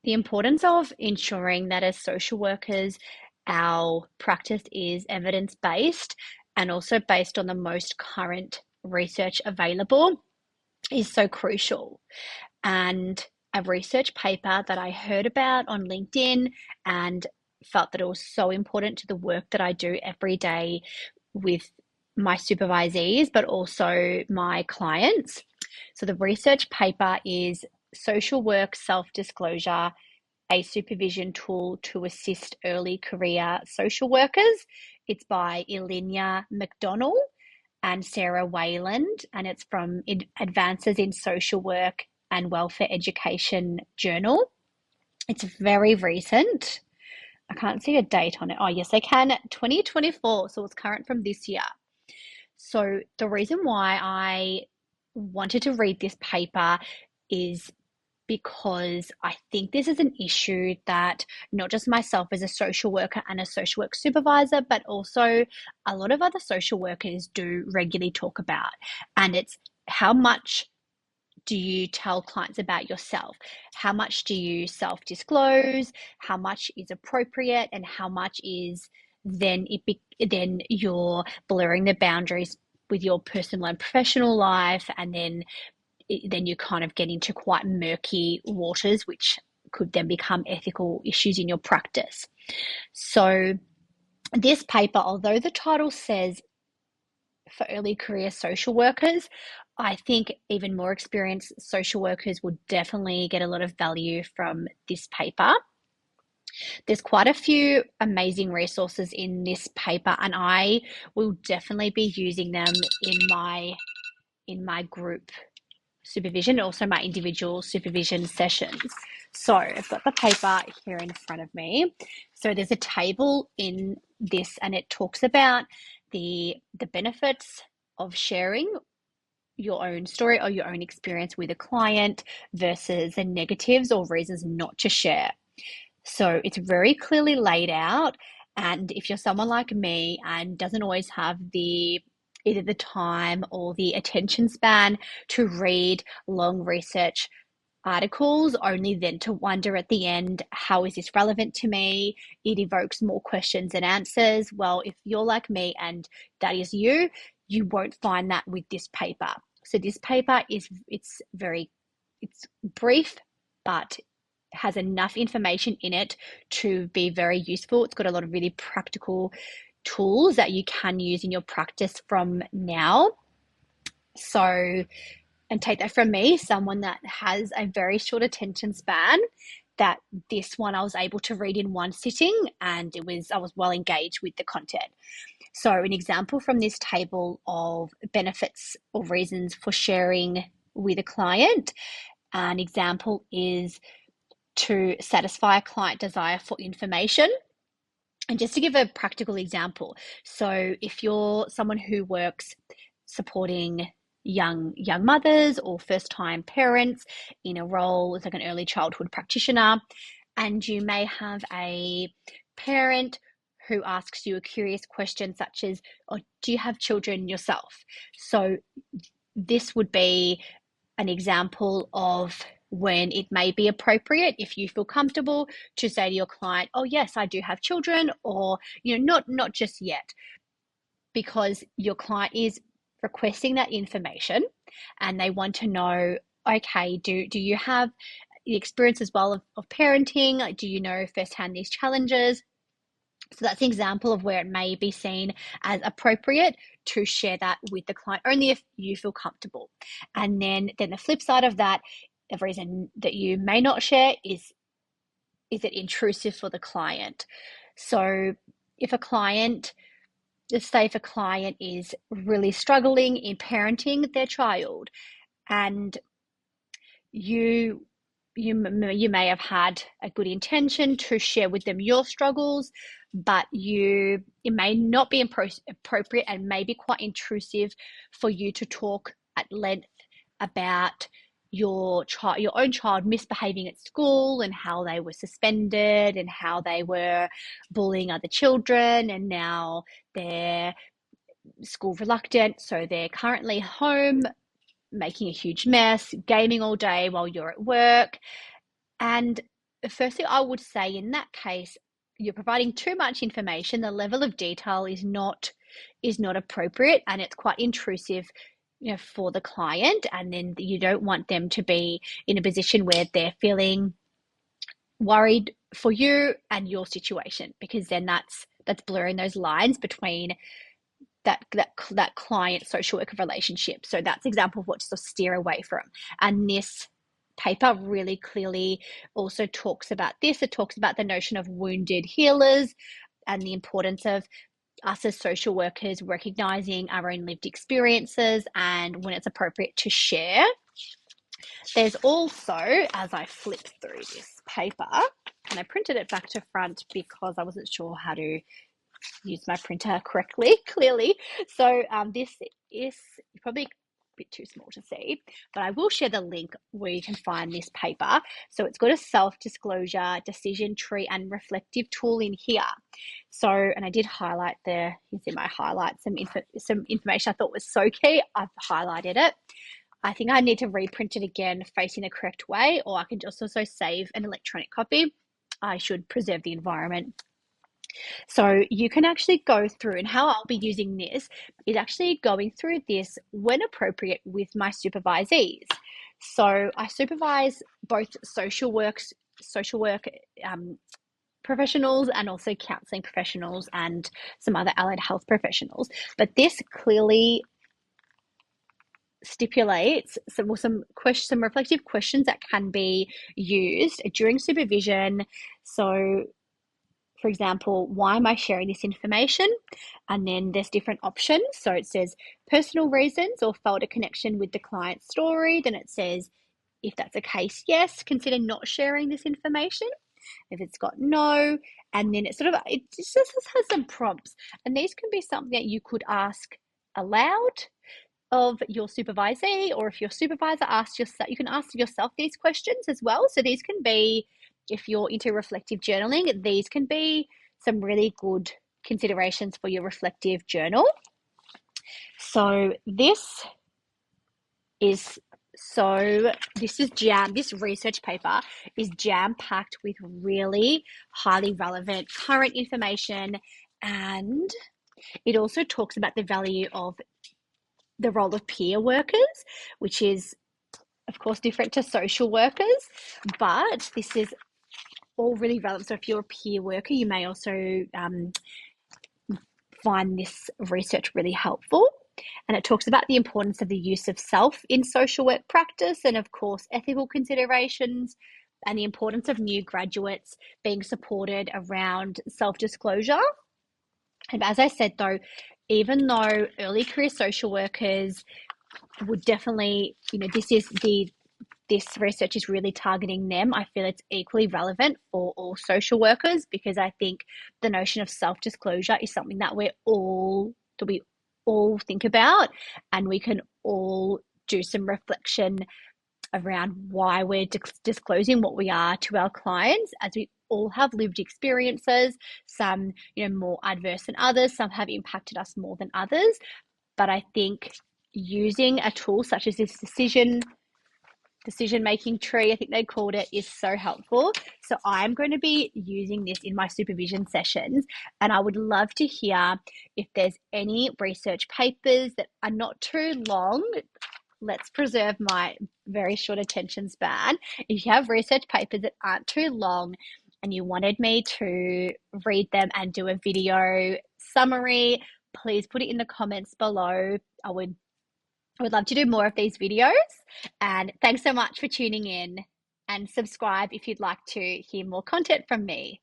The importance of ensuring that as social workers, our practice is evidence-based and also based on the most current research available is so crucial. And a research paper that I heard about on LinkedIn and felt that it was so important to the work that I do every day with my supervisees, but also my clients. So the research paper is Social Work Self-Disclosure, a supervision tool to assist early career social workers. It's by Elina McDonnell and Sarah Wayland, and it's from Advances in Social Work and Welfare Education Journal. It's very recent. I can't see a date on it. Oh, yes, I can. 2024, so it's current from this year. So the reason why I wanted to read this paper is because I think this is an issue that not just myself as a social worker and a social work supervisor, but also a lot of other social workers do regularly talk about. And it's how much do you tell clients about yourself? How much do you self disclose? How much is appropriate? And how much is then you're blurring the boundaries with your personal and professional life, and then you kind of get into quite murky waters, which could then become ethical issues in your practice. So, this paper, although the title says for early career social workers, I think even more experienced social workers would definitely get a lot of value from this paper. There's quite a few amazing resources in this paper, and I will definitely be using them in my group supervision, also my individual supervision sessions. So I've got the paper here in front of me. So there's a table in this, and it talks about the benefits of sharing your own story or your own experience with a client versus the negatives or reasons not to share. So it's very clearly laid out. And if you're someone like me and doesn't always have the either the time or the attention span to read long research articles, only then to wonder at the end, how is this relevant to me? It evokes more questions than answers. Well, if you're like me and that is you, you won't find that with this paper. So this paper it's brief, but has enough information in it to be very useful. It's got a lot of really practical tools that you can use in your practice from now. So, and take that from me, someone that has a very short attention span, that this one I was able to read in one sitting, and I was well engaged with the content. So an example from this table of benefits or reasons for sharing with a client, an example is to satisfy a client desire for information. And just to give a practical example, so if you're someone who works supporting young mothers or first time parents in a role as like an early childhood practitioner, and you may have a parent who asks you a curious question such as, oh, do you have children yourself? So this would be an example of when it may be appropriate, if you feel comfortable, to say to your client, oh yes, I do have children, or not just yet, because your client is requesting that information and they want to know, okay, do you have the experience as well of parenting? Like, do you know firsthand these challenges? So that's an example of where it may be seen as appropriate to share that with the client, only if you feel comfortable. And then the flip side of that, the reason that you may not share is it intrusive for the client? So if a client, let's say if a client is really struggling in parenting their child, and you you may have had a good intention to share with them your struggles, but it may not be appropriate and may be quite intrusive for you to talk at length about your own child misbehaving at school and how they were suspended and how they were bullying other children, and now they're school reluctant, so they're currently home making a huge mess, gaming all day while you're at work. And firstly, I would say in that case, you're providing too much information. The level of detail is not appropriate, and it's quite intrusive, for the client. And then you don't want them to be in a position where they're feeling worried for you and your situation, because then that's blurring those lines between that client social worker relationship. So that's an example of what to steer away from. And this paper really clearly also talks about this. It talks about the notion of wounded healers and the importance of us as social workers recognizing our own lived experiences and when it's appropriate to share. There's also, as I flip through this paper, and I printed it back to front because I wasn't sure how to use my printer clearly. So this is probably a bit too small to see, but I will share the link where you can find this paper. So it's got a self-disclosure, decision tree, and reflective tool in here. So, and I did highlight there, you see my highlights, some information I thought was so key. I've highlighted it. I think I need to reprint it again facing the correct way, or I can just also save an electronic copy. I should preserve the environment. So you can actually go through, and how I'll be using this is actually going through this when appropriate with my supervisees. So I supervise both social work professionals and also counselling professionals and some other allied health professionals. But this clearly stipulates some reflective questions that can be used during supervision. So, for example, why am I sharing this information? And then there's different options. So it says personal reasons or felt a connection with the client's story. Then it says, if that's the case, yes, consider not sharing this information. If it's got no, and then it just has some prompts. And these can be something that you could ask aloud of your supervisee, or if your supervisor asks yourself, you can ask yourself these questions as well. So these can be, if you're into reflective journaling, these can be some really good considerations for your reflective journal. So this research paper is jam-packed with really highly relevant current information, and it also talks about the value of the role of peer workers, which is, of course, different to social workers, but this is all really relevant. So if you're a peer worker, you may also find this research really helpful. And it talks about the importance of the use of self in social work practice, and of course, ethical considerations, and the importance of new graduates being supported around self-disclosure. And as I said, though, even though early career social workers would definitely, this research is really targeting them, I feel it's equally relevant for all social workers, because I think the notion of self-disclosure is something that we all think about, and we can all do some reflection around why we're disclosing what we are to our clients, as we all have lived experiences, some more adverse than others, some have impacted us more than others. But I think using a tool such as this decision-making tree, I think they called it, is so helpful. So I'm going to be using this in my supervision sessions, and I would love to hear if there's any research papers that are not too long. Let's preserve my very short attention span. If you have research papers that aren't too long and you wanted me to read them and do a video summary, please put it in the comments below. I would love to do more of these videos. And thanks so much for tuning in, and subscribe if you'd like to hear more content from me.